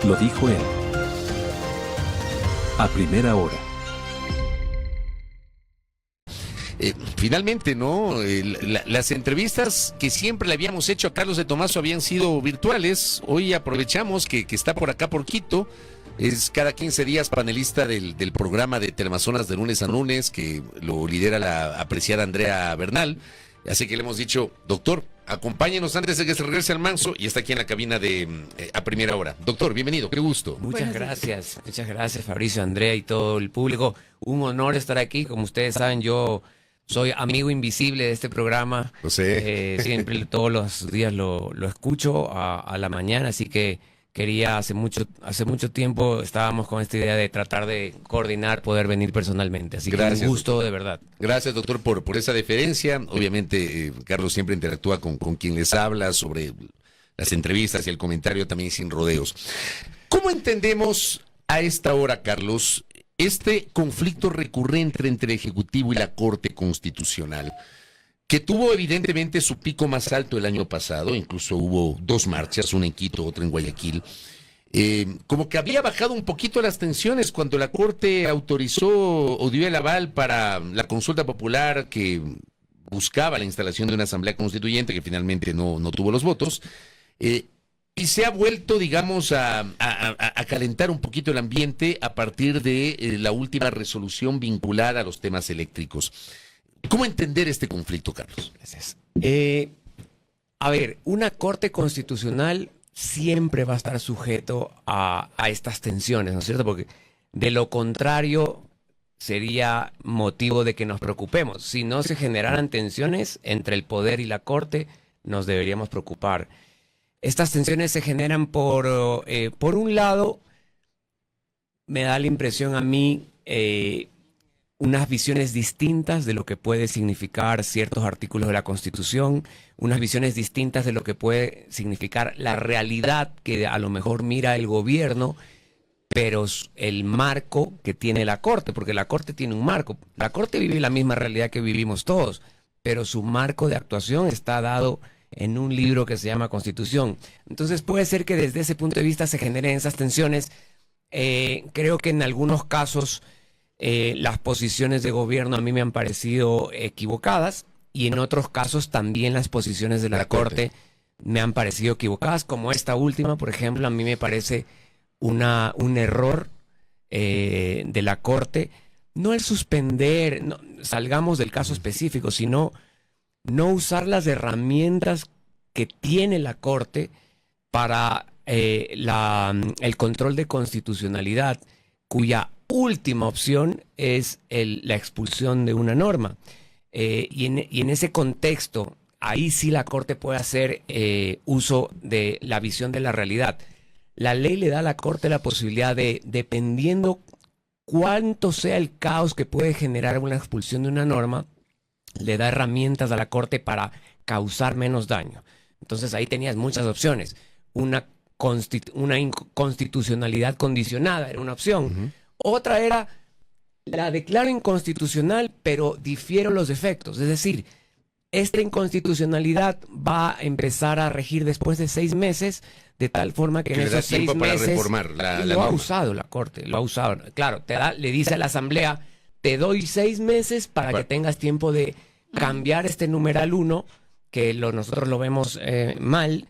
Lo dijo él. A primera hora. Finalmente, ¿no? Las entrevistas que siempre le habíamos hecho a Carlos de Tomaso habían sido virtuales. Hoy aprovechamos que está por acá, por Quito. Es cada 15 días panelista del programa de Teleamazonas de lunes a lunes, que lo lidera la apreciada Andrea Bernal. Así que le hemos dicho, doctor, acompáñenos antes de que se regrese al Manso, y está aquí en la cabina de A Primera Hora. Doctor, bienvenido, qué gusto. Muchas gracias, Fabricio, Andrea y todo el público. Un honor estar aquí. Como ustedes saben, yo soy amigo invisible de este programa. Lo sé. Siempre, todos los días lo escucho a la mañana, así que quería, hace mucho tiempo estábamos con esta idea de tratar de coordinar, poder venir personalmente. Así Gracias, que un gusto, de verdad. Gracias, doctor, por esa deferencia. Obviamente, Carlos siempre interactúa con quien les habla sobre las entrevistas y el comentario también sin rodeos. ¿Cómo entendemos a esta hora, Carlos, este conflicto recurrente entre el Ejecutivo y la Corte Constitucional, que tuvo evidentemente su pico más alto el año pasado? Incluso hubo dos marchas, una en Quito, otra en Guayaquil? Como que había bajado un poquito las tensiones cuando la Corte autorizó o dio el aval para la consulta popular que buscaba la instalación de una asamblea constituyente, que finalmente no tuvo los votos, y se ha vuelto, digamos, a calentar un poquito el ambiente a partir de la última resolución vinculada a los temas eléctricos. ¿Cómo entender este conflicto, Carlos? Gracias. A ver, una Corte Constitucional siempre va a estar sujeto a estas tensiones, ¿no es cierto? Porque de lo contrario sería motivo de que nos preocupemos. Si no se generaran tensiones entre el poder y la Corte, nos deberíamos preocupar. Estas tensiones se generan por un lado, me da la impresión a mí, unas visiones distintas de lo que puede significar ciertos artículos de la Constitución, unas visiones distintas de lo que puede significar la realidad que a lo mejor mira el gobierno, pero el marco que tiene la Corte, porque la Corte tiene un marco. La Corte vive la misma realidad que vivimos todos, pero su marco de actuación está dado en un libro que se llama Constitución. Entonces puede ser que desde ese punto de vista se generen esas tensiones. Creo que en algunos casos las posiciones de gobierno a mí me han parecido equivocadas, y en otros casos también las posiciones de la Corte me han parecido equivocadas, como esta última, por ejemplo. A mí me parece un error de la Corte, no el suspender, no, salgamos del caso específico, sino no usar las herramientas que tiene la Corte para el control de constitucionalidad, cuya última opción es la expulsión de una norma. Y en ese contexto, ahí sí la Corte puede hacer uso de la visión de la realidad. La ley le da a la Corte la posibilidad de, dependiendo cuánto sea el caos que puede generar una expulsión de una norma, le da herramientas a la Corte para causar menos daño. Entonces ahí tenías muchas opciones. Una inconstitucionalidad condicionada era una opción. Otra era, la declaro inconstitucional, pero difiero los efectos. Es decir, esta inconstitucionalidad va a empezar a regir después de 6 meses, de tal forma que en esos 6 meses... para reformar la lo ha usado la Corte, lo ha usado. Claro, le dice a la Asamblea, te doy 6 meses para que tengas tiempo de cambiar este numeral 1, que nosotros lo vemos mal,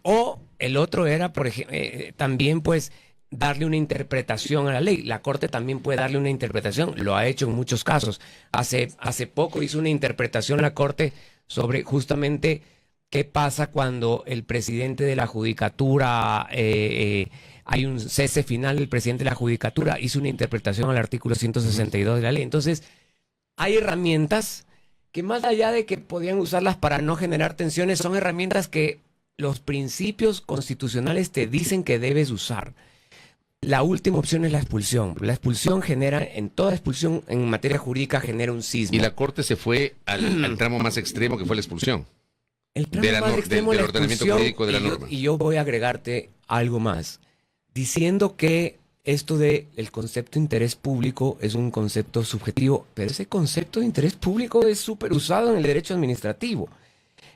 o el otro era, por ejemplo, también pues darle una interpretación a la ley. La Corte también puede darle una interpretación, lo ha hecho en muchos casos. Hace poco hizo una interpretación la Corte sobre justamente qué pasa cuando el presidente de la Judicatura, hay un cese final del presidente de la Judicatura, hizo una interpretación al artículo 162 de la ley. Entonces, hay herramientas que, más allá de que podían usarlas para no generar tensiones, son herramientas que los principios constitucionales te dicen que debes usar. La última opción es la expulsión. La expulsión genera, en toda expulsión en materia jurídica, genera un sismo. Y la Corte se fue al tramo más extremo, que fue la expulsión. El tramo más extremo del ordenamiento jurídico de la norma. Y yo voy a agregarte algo más, diciendo que esto de el concepto de interés público es un concepto subjetivo, pero ese concepto de interés público es súper usado en el derecho administrativo.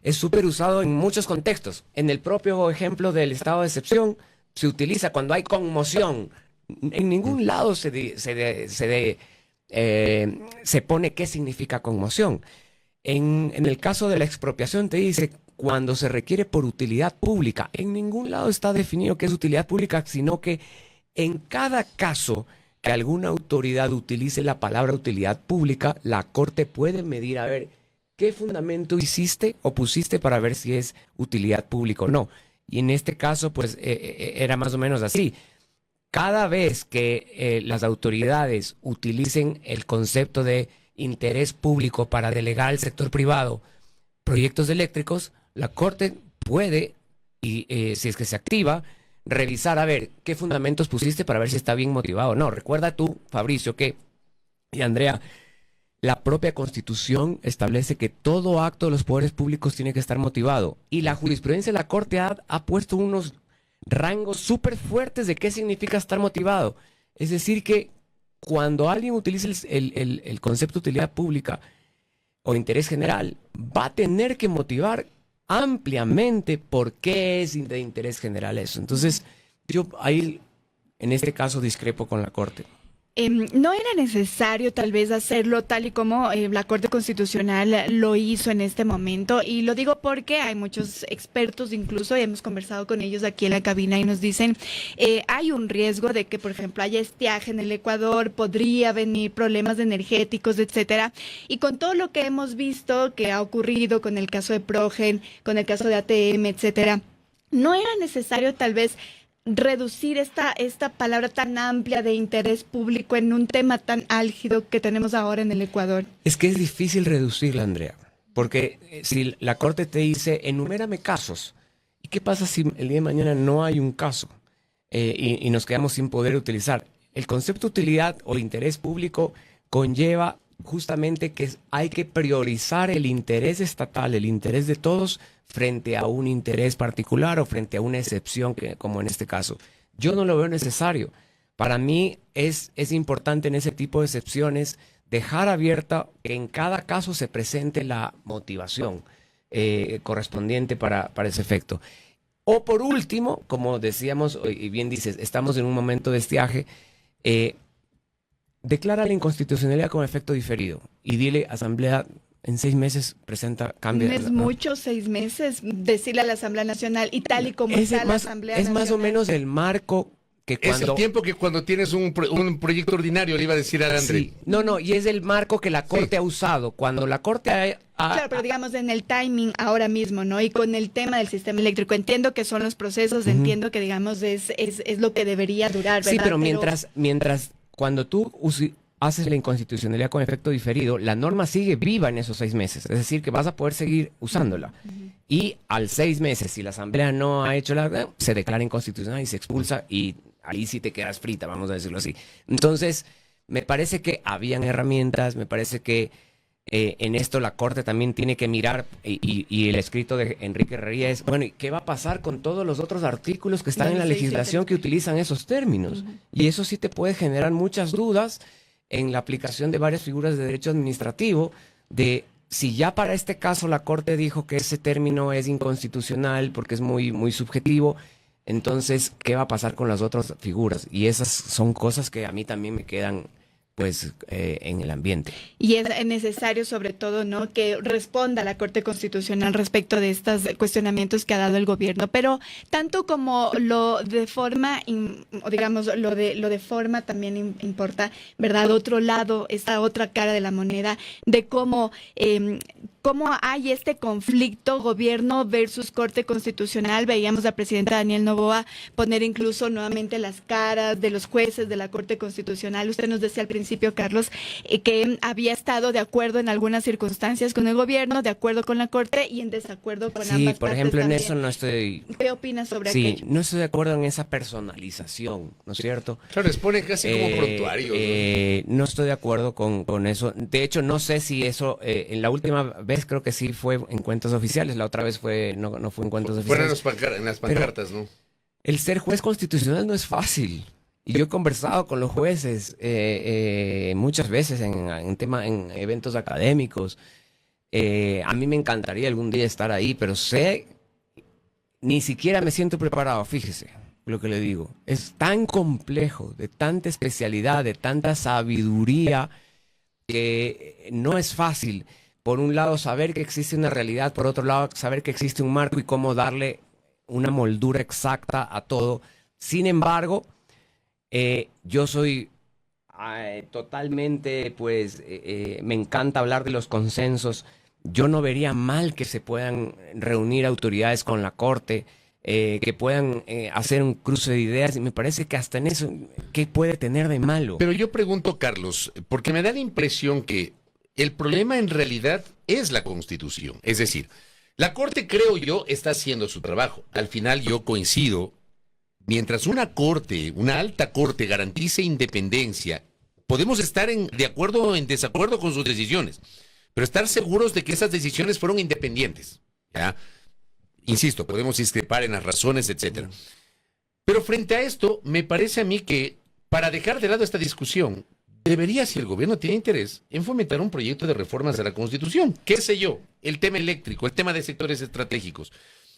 Es súper usado en muchos contextos. En el propio ejemplo del estado de excepción, se utiliza cuando hay conmoción. En ningún lado se pone qué significa conmoción. En el caso de la expropiación te dice cuando se requiere por utilidad pública. En ningún lado está definido qué es utilidad pública, sino que en cada caso que alguna autoridad utilice la palabra utilidad pública, la Corte puede medir a ver qué fundamento hiciste o pusiste para ver si es utilidad pública o no. Y en este caso, pues era más o menos así. Cada vez que las autoridades utilicen el concepto de interés público para delegar al sector privado proyectos eléctricos, la Corte puede, y si es que se activa, revisar a ver qué fundamentos pusiste para ver si está bien motivado o no. Recuerda tú, Fabricio, y Andrea, la propia Constitución establece que todo acto de los poderes públicos tiene que estar motivado. Y la jurisprudencia de la Corte ha puesto unos rangos súper fuertes de qué significa estar motivado. Es decir, que cuando alguien utilice el concepto de utilidad pública o interés general, va a tener que motivar ampliamente por qué es de interés general eso. Entonces, yo ahí, en este caso, discrepo con la Corte. No era necesario tal vez hacerlo tal y como la Corte Constitucional lo hizo en este momento, y lo digo porque hay muchos expertos, incluso hemos conversado con ellos aquí en la cabina, y nos dicen hay un riesgo de que, por ejemplo, haya estiaje en el Ecuador, podría venir problemas energéticos, etcétera, y con todo lo que hemos visto que ha ocurrido con el caso de Progen, con el caso de ATM, etcétera, no era necesario tal vez reducir esta palabra tan amplia de interés público en un tema tan álgido que tenemos ahora en el Ecuador. Es que es difícil reducirla, Andrea, porque si la Corte te dice, enumérame casos, ¿y qué pasa si el día de mañana no hay un caso y nos quedamos sin poder utilizar? El concepto de utilidad o interés público conlleva justamente que hay que priorizar el interés estatal, el interés de todos, frente a un interés particular o frente a una excepción, como en este caso. Yo no lo veo necesario. Para mí es importante en ese tipo de excepciones dejar abierta que en cada caso se presente la motivación correspondiente para ese efecto. O por último, como decíamos, y bien dices, estamos en un momento de estiaje, declara la inconstitucionalidad con efecto diferido y dile, Asamblea, en 6 meses presenta cambio. No es mucho, 6 meses, decirle a la Asamblea Nacional, y tal y como está la Asamblea Nacional. Es más o menos el marco que cuando... Es el tiempo que cuando tienes un proyecto ordinario, le iba a decir a André. Sí, no, y es el marco que la Corte ha usado. Cuando la Corte Claro, pero digamos en el timing ahora mismo, ¿no? Y con el tema del sistema eléctrico, entiendo que son los procesos, entiendo que, digamos, es lo que debería durar, ¿verdad? Sí, pero mientras cuando tú haces la inconstitucionalidad con efecto diferido, la norma sigue viva en esos 6 meses. Es decir, que vas a poder seguir usándola. Y al 6 meses, si la Asamblea no ha hecho se declara inconstitucional y se expulsa, y ahí sí te quedas frita, vamos a decirlo así. Entonces, me parece que habían herramientas, me parece que en esto la Corte también tiene que mirar, y el escrito de Enrique Herrería es, bueno, ¿y qué va a pasar con todos los otros artículos que están en la legislación que utilizan esos términos? Y eso sí te puede generar muchas dudas en la aplicación de varias figuras de derecho administrativo, de si ya para este caso la Corte dijo que ese término es inconstitucional porque es muy, muy subjetivo, entonces, ¿qué va a pasar con las otras figuras? Y esas son cosas que a mí también me quedan pues en el ambiente. Y es necesario, sobre todo, ¿no?, que responda la Corte Constitucional respecto de estos cuestionamientos que ha dado el gobierno. Pero tanto como lo de forma, o digamos, lo de forma también importa, ¿verdad? Otro lado, esta otra cara de la moneda, de cómo hay este conflicto gobierno versus Corte Constitucional. Veíamos a la presidenta Daniel Noboa poner incluso nuevamente las caras de los jueces de la Corte Constitucional. Usted nos decía al principio, Carlos, que había estado de acuerdo en algunas circunstancias con el gobierno, de acuerdo con la Corte y en desacuerdo con ambas partes. Sí, por ejemplo, también. En eso no estoy... ¿Qué opinas sobre aquello? Sí, no estoy de acuerdo en esa personalización, ¿no es cierto? Claro, les pone casi como prontuarios. No estoy de acuerdo con eso. De hecho, no sé si eso, en la última vez creo que sí fue en cuentas oficiales, la otra vez no fue en cuentas oficiales. Fueron en las pancartas, ¿no? El ser juez constitucional no es fácil. Y yo he conversado con los jueces muchas veces en eventos académicos. A mí me encantaría algún día estar ahí, pero ni siquiera me siento preparado, fíjese. lo que le digo. Es tan complejo, de tanta especialidad, de tanta sabiduría, que no es fácil, por un lado, saber que existe una realidad, por otro lado, saber que existe un marco y cómo darle una moldura exacta a todo. Sin embargo, yo soy totalmente, pues, me encanta hablar de los consensos. Yo no vería mal que se puedan reunir autoridades con la Corte, que puedan hacer un cruce de ideas, y me parece que hasta en eso, ¿qué puede tener de malo? Pero yo pregunto, Carlos, porque me da la impresión que el problema en realidad es la Constitución. Es decir, la Corte, creo yo, está haciendo su trabajo. Al final yo coincido, mientras una Corte, una alta Corte garantice independencia, podemos estar de acuerdo o en desacuerdo con sus decisiones, pero estar seguros de que esas decisiones fueron independientes, ¿ya? Insisto, podemos discrepar en las razones, etcétera. Pero frente a esto, me parece a mí que para dejar de lado esta discusión, debería, si el gobierno tiene interés, en fomentar un proyecto de reformas a la Constitución. ¿Qué sé yo? El tema eléctrico, el tema de sectores estratégicos.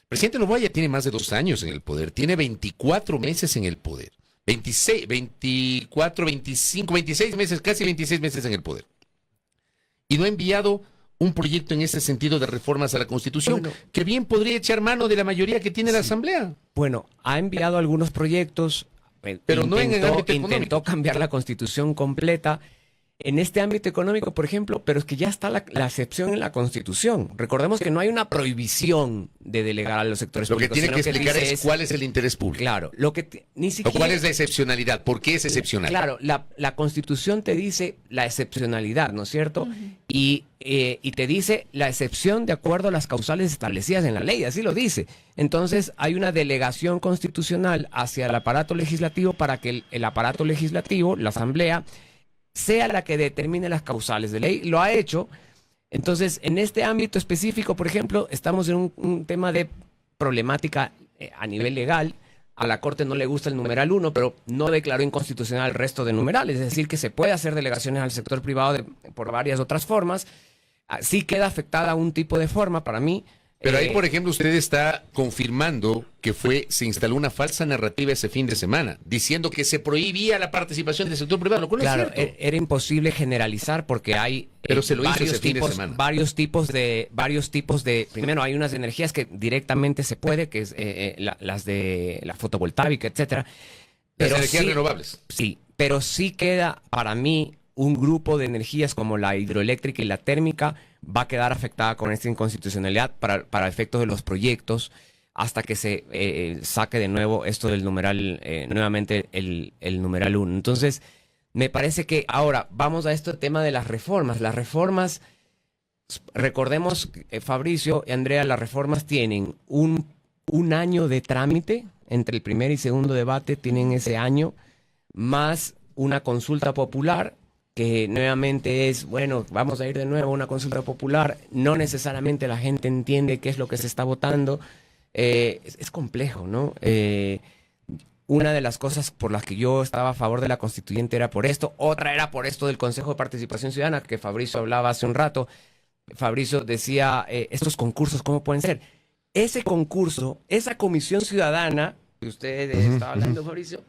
El presidente Noboa ya tiene más de 2 años en el poder, tiene 24 meses en el poder. 26, 24, 25, 26 meses, casi 26 meses en el poder. Y no ha enviado un proyecto en ese sentido de reformas a la Constitución, bueno, que bien podría echar mano de la mayoría que tiene la Asamblea. Bueno, ha enviado algunos proyectos, pero no en el ámbito económico. Intentó cambiar la Constitución completa en este ámbito económico, por ejemplo, pero es que ya está la excepción en la Constitución. Recordemos que no hay una prohibición de delegar a los sectores públicos. Lo que tiene que explicar es cuál es el interés público. Claro, ni siquiera... ¿O cuál es la excepcionalidad? ¿Por qué es excepcional? Claro, la Constitución te dice la excepcionalidad, ¿no es cierto? Uh-huh. Y te dice la excepción de acuerdo a las causales establecidas en la ley, así lo dice. Entonces hay una delegación constitucional hacia el aparato legislativo para que el aparato legislativo, la Asamblea, sea la que determine las causales de ley. Lo ha hecho. Entonces, en este ámbito específico, por ejemplo, estamos en un tema de problemática a nivel legal. A la Corte no le gusta el numeral 1, pero no declaró inconstitucional el resto de numerales. Es decir, que se puede hacer delegaciones al sector privado por varias otras formas. Sí queda afectada un tipo de forma para mí. Pero ahí, por ejemplo, usted está confirmando que se instaló una falsa narrativa ese fin de semana, diciendo que se prohibía la participación del sector privado, lo cual claro, no es cierto. Era imposible generalizar porque hay pero se lo hizo ese fin de semana. varios tipos de... Primero, hay unas energías que directamente se puede, que es las de la fotovoltaica, etcétera. Las energías renovables. Sí, pero sí queda para mí un grupo de energías como la hidroeléctrica y la térmica va a quedar afectada con esta inconstitucionalidad para efectos de los proyectos hasta que se saque de nuevo esto del numeral, nuevamente el numeral 1. Entonces, me parece que ahora vamos a este tema de las reformas. Las reformas, recordemos, Fabricio y Andrea, las reformas tienen un año de trámite, entre el primer y segundo debate tienen ese año, más una consulta popular, que nuevamente es, bueno, vamos a ir de nuevo a una consulta popular, no necesariamente la gente entiende qué es lo que se está votando, es complejo, ¿no? Una de las cosas por las que yo estaba a favor de la constituyente era por esto, otra era por esto del Consejo de Participación Ciudadana, que Fabricio hablaba hace un rato. Fabricio decía, estos concursos, ¿cómo pueden ser? Ese concurso, esa comisión ciudadana, que usted estaba hablando, Fabricio,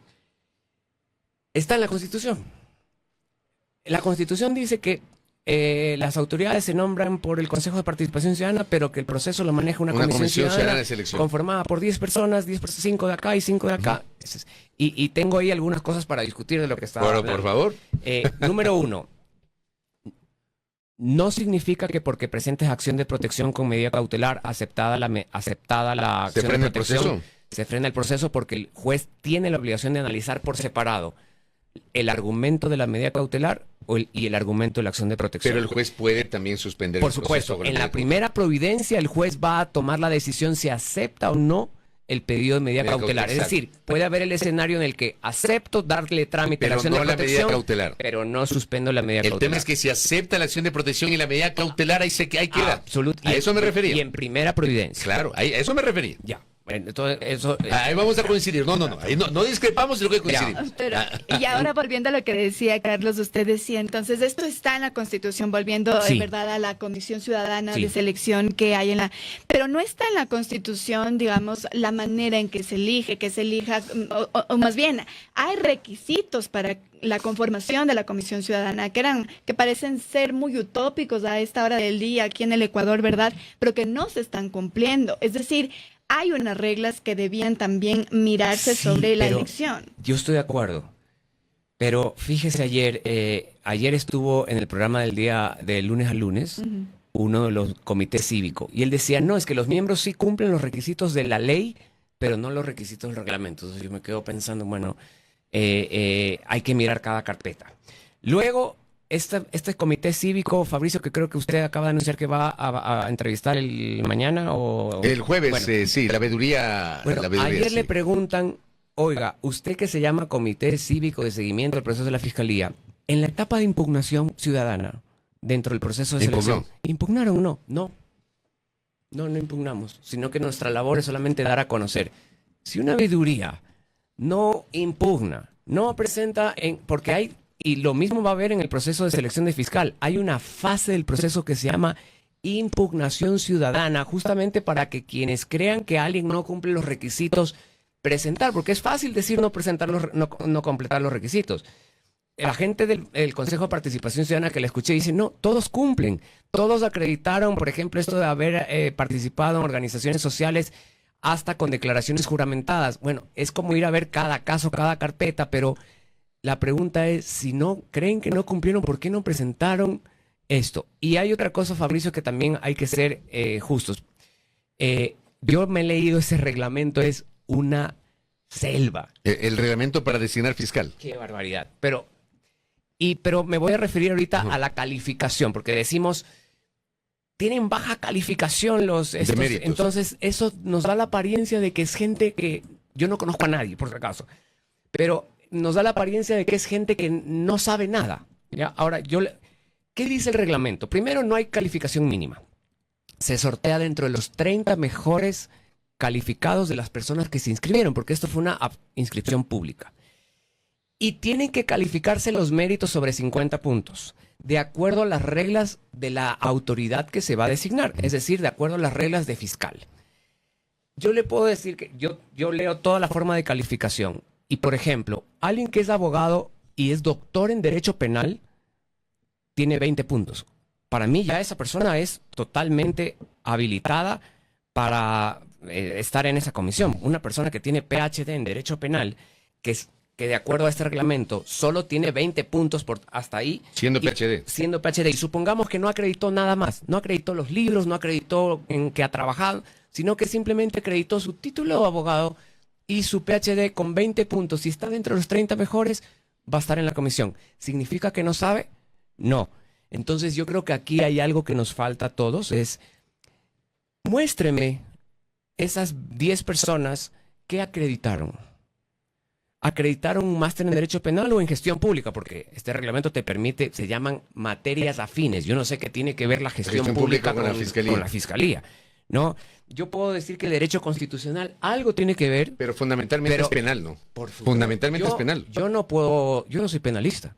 está en la Constitución. La Constitución dice que las autoridades se nombran por el Consejo de Participación Ciudadana, pero que el proceso lo maneja una comisión ciudadana de selección conformada por 10 personas, 5 de acá y 5 de acá. Y tengo ahí algunas cosas para discutir de lo que estaba hablando. Por favor. Número 1. No significa que porque presentes acción de protección con medida cautelar aceptada la acción de protección, se frena el proceso, porque el juez tiene la obligación de analizar por separado el argumento de la medida cautelar y el argumento de la acción de protección. Pero el juez puede también suspender el proceso. Por supuesto, en la primera providencia el juez va a tomar la decisión si acepta o no el pedido de medida cautelar. Es decir, puede haber el escenario en el que acepto darle trámite a la acción de protección, pero no suspendo la medida cautelar. El tema es que si acepta la acción de protección y la medida cautelar, ahí queda. Absolutamente. A eso me refería. Y en primera providencia. Claro, a eso me refería. Ya. Entonces, eso... Ahí vamos a coincidir. No. Ahí no discrepamos, sino que coincidimos. Pero, y ahora volviendo a lo que decía Carlos, usted decía, entonces esto está en la Constitución, volviendo Sí. en verdad a la Comisión Ciudadana Sí. de Selección que hay en la... Pero no está en la Constitución, digamos, la manera en que se elija, o más bien, hay requisitos para la conformación de la Comisión Ciudadana que parecen ser muy utópicos a esta hora del día aquí en el Ecuador, ¿verdad? Pero que no se están cumpliendo. Es decir, hay unas reglas que debían también mirarse Sí, sobre la pero elección. Yo estoy de acuerdo. Pero fíjese ayer estuvo en el programa del día de lunes a lunes, uno de los comités cívicos, y él decía, no, es que los miembros sí cumplen los requisitos de la ley, pero no los requisitos del reglamento. Entonces yo me quedo pensando, bueno, hay que mirar cada carpeta. Luego, este comité cívico, Fabricio, que creo que usted acaba de anunciar que va a entrevistar el mañana o... El jueves, Bueno. sí, la veeduría. Bueno, la veeduría, ayer sí. le preguntan, oiga, usted que se llama Comité Cívico de Seguimiento del Proceso de la Fiscalía, en la etapa de impugnación ciudadana, dentro del proceso de selección, ¿impugnaron o no? No impugnamos, sino que nuestra labor es solamente dar a conocer. Si una veeduría no impugna, no presenta, porque hay, y lo mismo va a haber en el proceso de selección de fiscal, hay una fase del proceso que se llama impugnación ciudadana, justamente para que quienes crean que alguien no cumple los requisitos, presentar, porque es fácil decir no completar los requisitos. La gente del Consejo de Participación Ciudadana que le escuché dice, no, todos cumplen, todos acreditaron, por ejemplo, esto de haber participado en organizaciones sociales hasta con declaraciones juramentadas. Bueno, es como ir a ver cada caso, cada carpeta, pero la pregunta es, si no creen que no cumplieron, ¿por qué no presentaron esto? Y hay otra cosa, Fabricio, que también hay que ser justos. Yo me he leído ese reglamento, es una selva. El reglamento para designar fiscal. Qué barbaridad. Pero me voy a referir ahorita a la calificación, porque decimos, tienen baja calificación los estos, méritos. entonces eso nos da la apariencia de que es gente que, yo no conozco a nadie, por si acaso, pero nos da la apariencia de que es gente que no sabe nada. ¿Ya? Ahora, ¿qué dice el reglamento? Primero, no hay calificación mínima. Se sortea dentro de los 30 mejores calificados de las personas que se inscribieron, porque esto fue una inscripción pública. Y tienen que calificarse los méritos sobre 50 puntos, de acuerdo a las reglas de la autoridad que se va a designar, es decir, de acuerdo a las reglas de fiscal. Yo le puedo decir que yo leo toda la forma de calificación. Y, por ejemplo, alguien que es abogado y es doctor en Derecho Penal, tiene 20 puntos. Para mí ya esa persona es totalmente habilitada para estar en esa comisión. Una persona que tiene PhD en Derecho Penal, que de acuerdo a este reglamento solo tiene 20 puntos hasta ahí. Siendo PhD. Siendo PhD. Y supongamos que no acreditó nada más. No acreditó los libros, no acreditó en que ha trabajado, sino que simplemente acreditó su título de abogado y su PhD con 20 puntos. Si está dentro de los 30 mejores, va a estar en la comisión. ¿Significa que no sabe? No. Entonces yo creo que aquí hay algo que nos falta a todos, es muéstreme esas 10 personas que acreditaron. ¿Acreditaron un máster en Derecho Penal o en Gestión Pública? Porque este reglamento te permite, se llaman materias afines. Yo no sé qué tiene que ver la gestión pública con la fiscalía. ¿No? Yo puedo decir que el derecho constitucional algo tiene que ver. Pero fundamentalmente es penal, ¿no? Fundamentalmente es penal. Yo no soy penalista.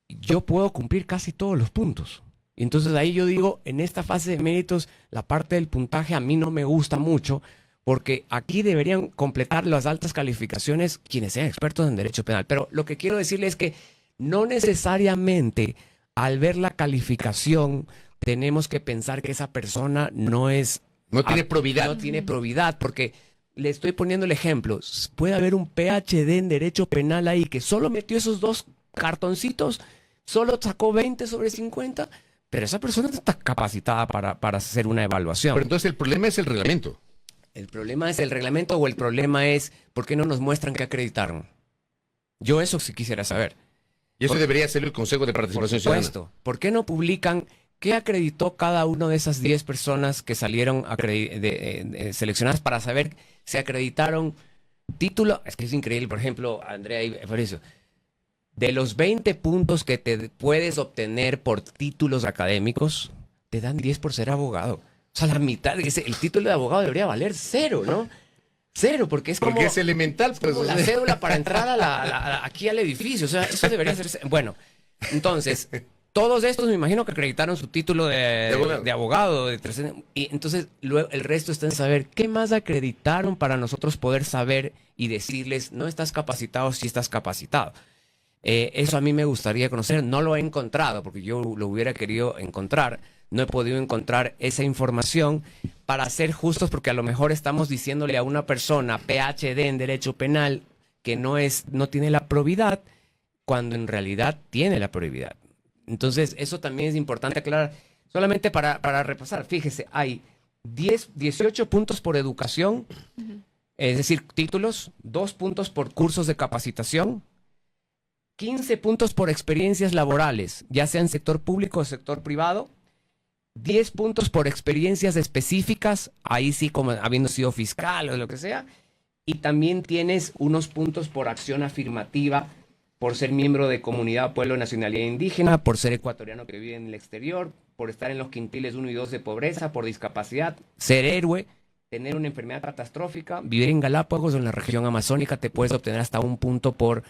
Yo puedo cumplir casi todos los puntos. Y entonces ahí yo digo, en esta fase de méritos, la parte del puntaje a mí no me gusta mucho, porque aquí deberían completar las altas calificaciones quienes sean expertos en derecho penal. Pero lo que quiero decirles es que no necesariamente al ver la calificación tenemos que pensar que esa persona no tiene probidad. No tiene probidad, porque le estoy poniendo el ejemplo. Puede haber un PhD en Derecho Penal ahí que solo metió esos 2 cartoncitos, solo sacó 20 sobre 50, pero esa persona no está capacitada para hacer una evaluación. Pero entonces el problema es el reglamento. ¿El problema es el reglamento o el problema es por qué no nos muestran que acreditaron? Yo eso sí quisiera saber. Y eso debería ser el Consejo de Participación Ciudadana. Ciudadana. ¿Por qué no publican qué acreditó cada una de esas 10 personas que salieron seleccionadas para saber si acreditaron título? Es que es increíble, por ejemplo, Andrea y Fabricio, de los 20 puntos que te puedes obtener por títulos académicos, te dan 10 por ser abogado. O sea, la mitad, el título de abogado debería valer 0, ¿no? Cero, porque es como, Porque es elemental, pues. como la cédula para entrar aquí al edificio. O sea, eso debería ser... Bueno, entonces, todos estos me imagino que acreditaron su título de abogado. Y entonces, luego, el resto está en saber qué más acreditaron para nosotros poder saber y decirles, no estás capacitado, sí estás capacitado. Eso a mí me gustaría conocer. No lo he encontrado, porque yo lo hubiera querido encontrar. No he podido encontrar esa información para ser justos, porque a lo mejor estamos diciéndole a una persona PhD en Derecho Penal que no tiene la probidad, cuando en realidad tiene la probidad. Entonces, eso también es importante aclarar. Solamente para repasar, fíjese, hay 18 puntos por educación, es decir, títulos, 2 puntos por cursos de capacitación, 15 puntos por experiencias laborales, ya sea en sector público o sector privado, 10 puntos por experiencias específicas, ahí sí como habiendo sido fiscal o lo que sea, y también tienes unos puntos por acción afirmativa, por ser miembro de comunidad, pueblo, nacionalidad indígena, por ser ecuatoriano que vive en el exterior, por estar en los quintiles 1 y 2 de pobreza, por discapacidad, ser héroe, tener una enfermedad catastrófica, vivir en Galápagos o en la región amazónica, te puedes obtener hasta 1 punto por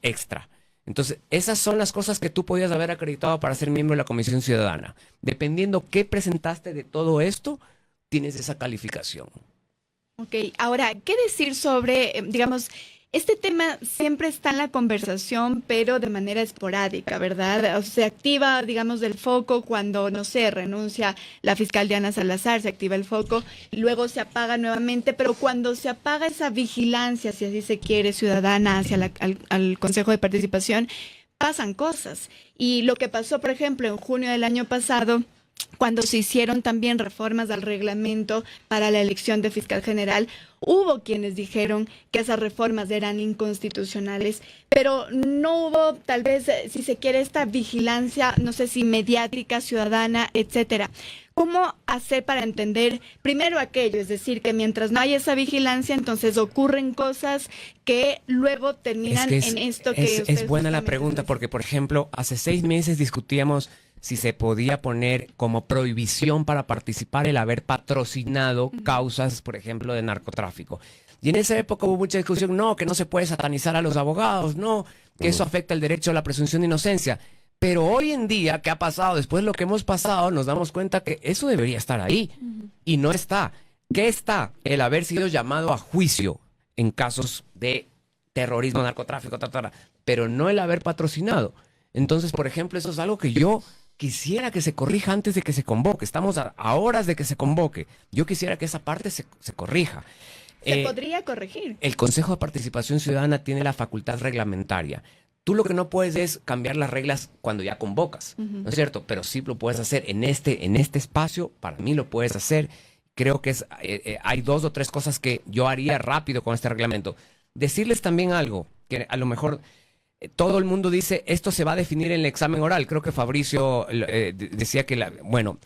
extra. Entonces, esas son las cosas que tú podías haber acreditado para ser miembro de la Comisión Ciudadana. Dependiendo qué presentaste de todo esto, tienes esa calificación. Ok, ahora, ¿qué decir sobre, digamos, este tema siempre está en la conversación, pero de manera esporádica, ¿verdad? O sea, se activa, digamos, el foco cuando, no sé, renuncia la fiscal Diana Salazar, se activa el foco, luego se apaga nuevamente, pero cuando se apaga esa vigilancia, si así se quiere, ciudadana hacia al Consejo de Participación, pasan cosas. Y lo que pasó, por ejemplo, en junio del año pasado, cuando se hicieron también reformas al reglamento para la elección de fiscal general, hubo quienes dijeron que esas reformas eran inconstitucionales, pero no hubo, tal vez, si se quiere, esta vigilancia, no sé si mediática, ciudadana, etcétera. ¿Cómo hacer para entender primero aquello? Es decir, que mientras no hay esa vigilancia, entonces ocurren cosas que luego terminan en esto que... Es buena la pregunta, porque, por ejemplo, hace 6 meses discutíamos si se podía poner como prohibición para participar el haber patrocinado causas, por ejemplo, de narcotráfico. Y en esa época hubo mucha discusión, no, que no se puede satanizar a los abogados, no, que eso afecta el derecho a la presunción de inocencia. Pero hoy en día, ¿qué ha pasado? Después de lo que hemos pasado, nos damos cuenta que eso debería estar ahí. Y no está. ¿Qué está? El haber sido llamado a juicio en casos de terrorismo, narcotráfico, pero no el haber patrocinado. Entonces, por ejemplo, eso es algo que yo quisiera que se corrija antes de que se convoque. Estamos a horas de que se convoque. Yo quisiera que esa parte se corrija. ¿Se podría corregir? El Consejo de Participación Ciudadana tiene la facultad reglamentaria. Tú lo que no puedes es cambiar las reglas cuando ya convocas, ¿no es cierto? Pero sí lo puedes hacer en este espacio. Para mí lo puedes hacer. Creo que hay 2 o 3 cosas que yo haría rápido con este reglamento. Decirles también algo que a lo mejor... Todo el mundo dice, esto se va a definir en el examen oral. Creo que Fabricio decía que Bueno,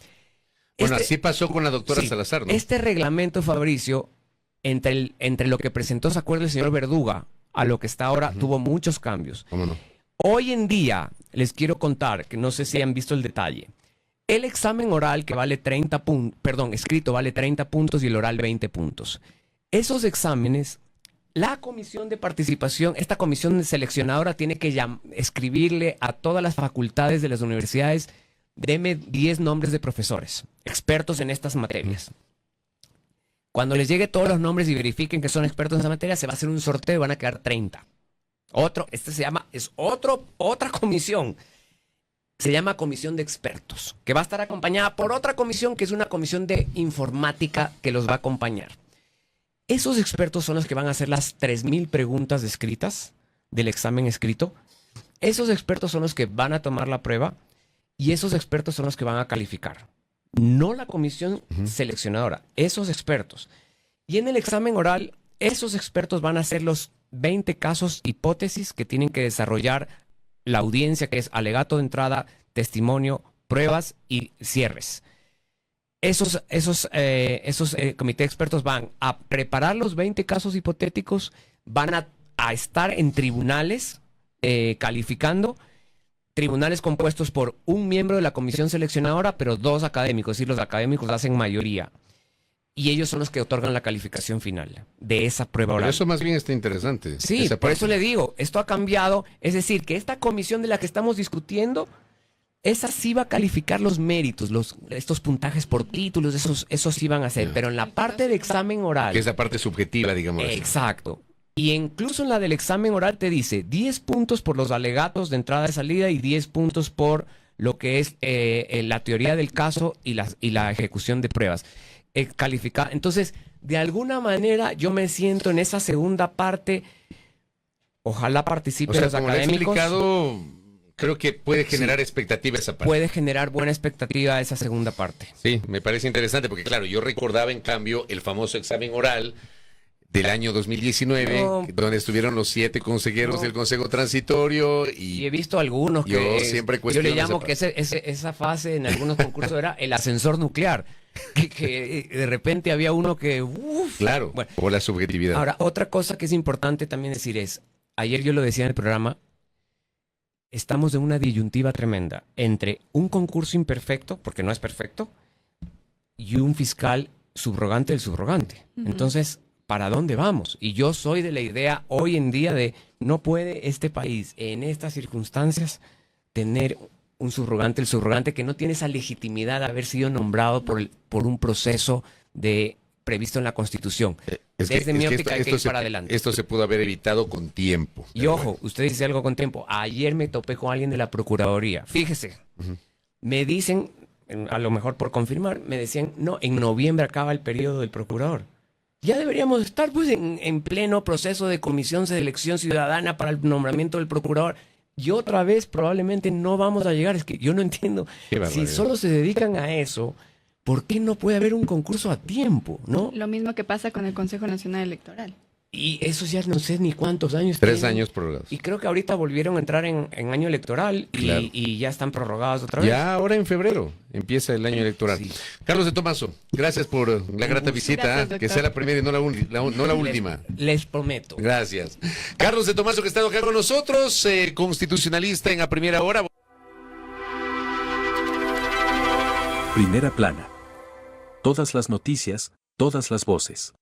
así pasó con la doctora Salazar, ¿no? Este reglamento, Fabricio, entre lo que presentó, ¿se acuerda el señor Verduga? A lo que está ahora, tuvo muchos cambios. ¿Cómo no? Hoy en día, les quiero contar, que no sé si han visto el detalle. El examen oral que vale 30 puntos, escrito vale 30 puntos y el oral 20 puntos. Esos exámenes... La comisión de participación, esta comisión seleccionadora tiene que escribirle a todas las facultades de las universidades, deme 10 nombres de profesores, expertos en estas materias. Cuando les llegue todos los nombres y verifiquen que son expertos en esa materia, se va a hacer un sorteo y van a quedar 30. Otra comisión. Se llama comisión de expertos, que va a estar acompañada por otra comisión que es una comisión de informática que los va a acompañar. Esos expertos son los que van a hacer las 3,000 preguntas escritas del examen escrito. Esos expertos son los que van a tomar la prueba y esos expertos son los que van a calificar. No la comisión seleccionadora, esos expertos. Y en el examen oral, esos expertos van a hacer los 20 casos hipótesis que tienen que desarrollar la audiencia, que es alegato de entrada, testimonio, pruebas y cierres. Esos comités de expertos van a preparar los 20 casos hipotéticos, van a estar en tribunales calificando, tribunales compuestos por un miembro de la comisión seleccionadora, pero 2 académicos, es decir, los académicos hacen mayoría. y ellos son los que otorgan la calificación final de esa prueba Pero oral. eso más bien está interesante. Sí, esa por parte. eso le digo, esto ha cambiado, es decir, que esta comisión de la que estamos discutiendo, esa sí va a calificar los méritos, estos puntajes por títulos, esos sí van a hacer, Ya. pero en la parte de examen oral... Que es la parte subjetiva, digamos. así. Exacto. Y incluso en la del examen oral te dice 10 puntos por los alegatos de entrada y salida y 10 puntos por lo que es la teoría del caso y la ejecución de pruebas. Calificar. Entonces, de alguna manera yo me siento en esa segunda parte, ojalá O participen sea, los como lo he académicos, explicado, creo que puede generar Sí. expectativa esa parte. puede generar buena expectativa esa segunda parte. Sí, me parece interesante porque, claro, yo recordaba, en cambio, el famoso examen oral del año 2019, No. donde estuvieron los 7 consejeros No. del Consejo Transitorio Y he y visto algunos Yo que siempre yo cuestiono le llamo esa que esa fase en algunos concursos era el ascensor nuclear, que de repente había uno que uf. claro, Bueno, por la subjetividad. ahora otra cosa que es importante también decir es, ayer yo lo decía en el programa, estamos en una disyuntiva tremenda entre un concurso imperfecto, porque no es perfecto, y un fiscal subrogante del subrogante. Ujú. Entonces, ¿para dónde vamos? Y yo soy de la idea hoy en día de no puede este país en estas circunstancias tener un subrogante, el subrogante que no tiene esa legitimidad de haber sido nombrado por un proceso previsto en la Constitución. Desde mi óptica hay que ir para adelante. Esto se pudo haber evitado con tiempo. Y ojo, usted dice algo con tiempo. Ayer me topé con alguien de la Procuraduría. Fíjese, me dicen, a lo mejor por confirmar, me decían, no, en noviembre acaba el periodo del procurador. Ya deberíamos estar pues en pleno proceso de comisión de elección ciudadana para el nombramiento del procurador. Y otra vez probablemente no vamos a llegar. Es que yo no entiendo. Qué Si barbaridad. solo se dedican a eso, ¿por qué no puede haber un concurso a tiempo? ¿No? Lo mismo que pasa con el Consejo Nacional Electoral. Y eso ya no sé ni cuántos años 3 tienen. años prorrogados. Y creo que ahorita volvieron a entrar en año electoral Claro. y ya están prorrogados otra vez. Ya ahora en febrero empieza el año electoral. Sí. Carlos de Tomaso, gracias por la grata gusto. visita. Gracias, que doctor. sea la primera y no la última. Les prometo. Gracias. Carlos de Tomaso, que ha estado acá con nosotros, constitucionalista en A Primera Hora. Primera plana. Todas las noticias, todas las voces.